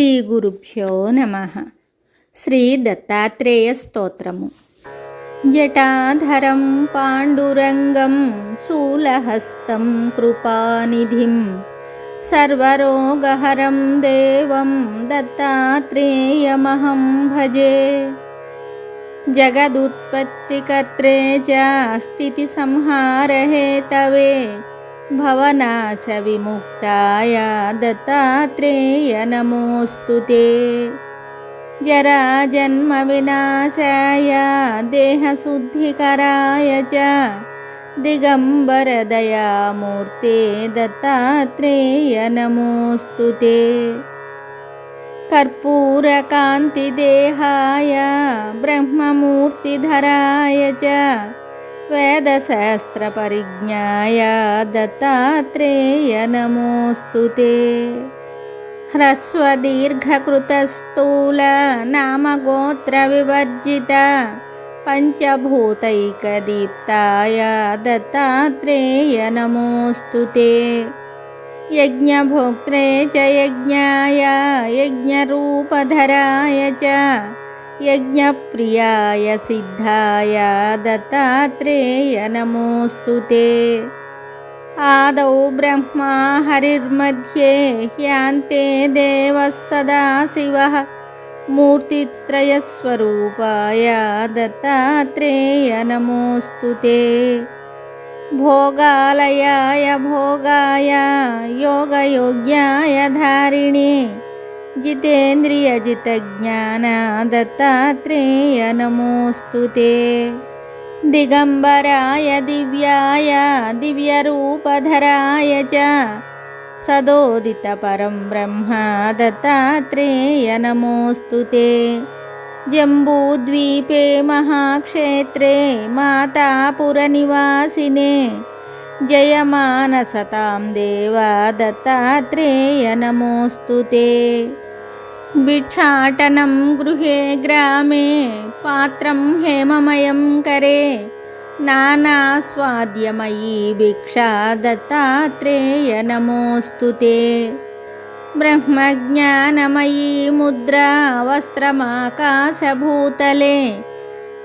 శ్రీ గురుభ్యో నమః. శ్రీ దత్తాత్రేయ స్తోత్రము. జటాధరం పాండురంగం శూలహస్తం కృపానిధిం సర్వరోగహరం దేవం దత్తాత్రేయమహం భజే. జగదుత్పత్తికర్త్రే చ స్థితిసంహారహేతవే భవనాశ విముక్తాయ దత్తాత్రేయ నమోస్తుతే. జరాజన్మ వినాశాయ దేహశుద్ధికరాయ చ దిగంబర దయామూర్తే దత్తాత్రేయ నమోస్తుతే. కర్పూరకాంతిదేహాయ బ్రహ్మమూర్తిధరాయ చ వేదశాస్త్రపరిజ్ఞాయ దత్తాత్రేయ నమోస్తుతే. హ్రస్వదీర్ఘకృతస్థూల నామగోత్రవివర్జిత పంచభూతైకదీప్తాయ దత్తాత్రేయ నమోస్తుతే. యజ్ఞభోక్త్రే చ యజ్ఞాయ యజ్ఞరూపధరాయ చ యజ్ఞప్రియాయ సిద్ధాయ దత్తాత్రేయ నమోస్తుతే. ఆదౌ బ్రహ్మా హరిర్మధ్యే హ్యాంతే దేవः సదాశివः మూర్తిత్రయస్వరూపాయ దత్తాత్రేయ నమోస్తుతే. భోగాలయాయ భోగాయ యోగయోగ్యాయ ధారిణే జితేంద్రియజితజ్ఞాన దత్తాత్రేయ నమోస్తుతే. దిగంబరాయ దివ్యాయ దివ్యరూపధరాయ చ సదోదిత పరం బ్రహ్మ దత్తాత్రేయ నమోస్తుతే. జంబూద్వీపే మహాక్షేత్రే మాతాపురనివాసినే జయమానసతాం దేవ దత్తాత్రేయ నమోస్తుతే. భిక్షాటనం గృహే గ్రామే పాత్రం హేమమయం కరే నానాస్వాద్యమయీ భిక్షా దత్తాత్రేయ నమోస్తుతే. బ్రహ్మజ్ఞానమయీ ముద్రా వస్త్రమాకాశభూతలే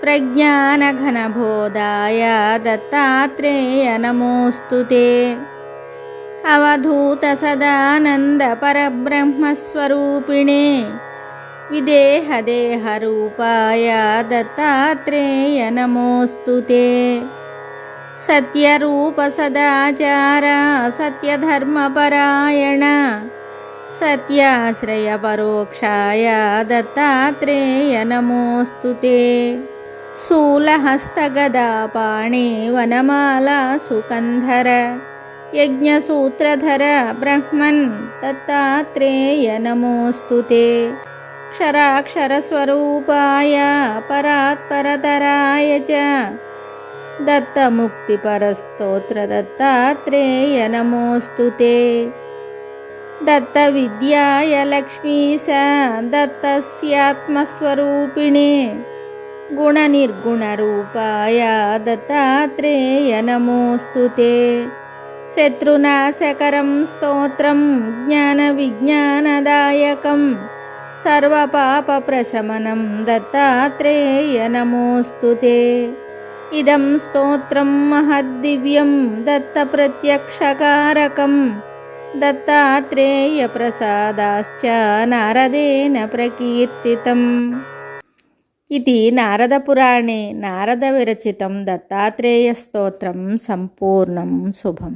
ప్రజ్ఞానఘనబోధాయ దత్తాత్రేయ నమోస్తుతే. అవధూత సదానంద పరబ్రహ్మస్వరూపిణే విదేహదేహరూపాయ దత్తాత్రేయ నమోస్తుతే. సత్యరూప సదాచార సత్యధర్మపరాయణ సత్యాశ్రయ పరోక్షాయ దత్తాత్రేయ నమోస్తుతే. శూలహస్తగదాపాణి వనమాలా సుకంధర యజ్ఞసూత్రధర బ్రహ్మన్ దత్తాత్రేయ నమోస్తుతే. క్షరాక్షరస్వరూపాయ పరాత్పరతరాయ చ దత్తముక్తిపరస్తోత్ర దత్తాత్రేయ నమోస్తుతే. దత్తవిద్యాయ లక్ష్మీశ దత్తస్యాత్మస్వరూపిణే గుణనిర్గుణరూపాయ దత్తాత్రేయ నమోస్తుతే. శత్రునాశకరం స్తోత్రం జ్ఞానవిజ్ఞానదాయకం సర్వపాపప్రశమనం దత్తాత్రేయ నమోస్తుతే. ఇదం స్తోత్రం మహద్దివ్యం దత్తప్రత్యక్షకారకం దత్తాత్రేయ ప్రసాదాశ్చ నారదేన ప్రకీర్తితం. ఇది నారదపురాణే నారదవిరచితం దత్తాత్రేయ స్తోత్రం సంపూర్ణం శుభం.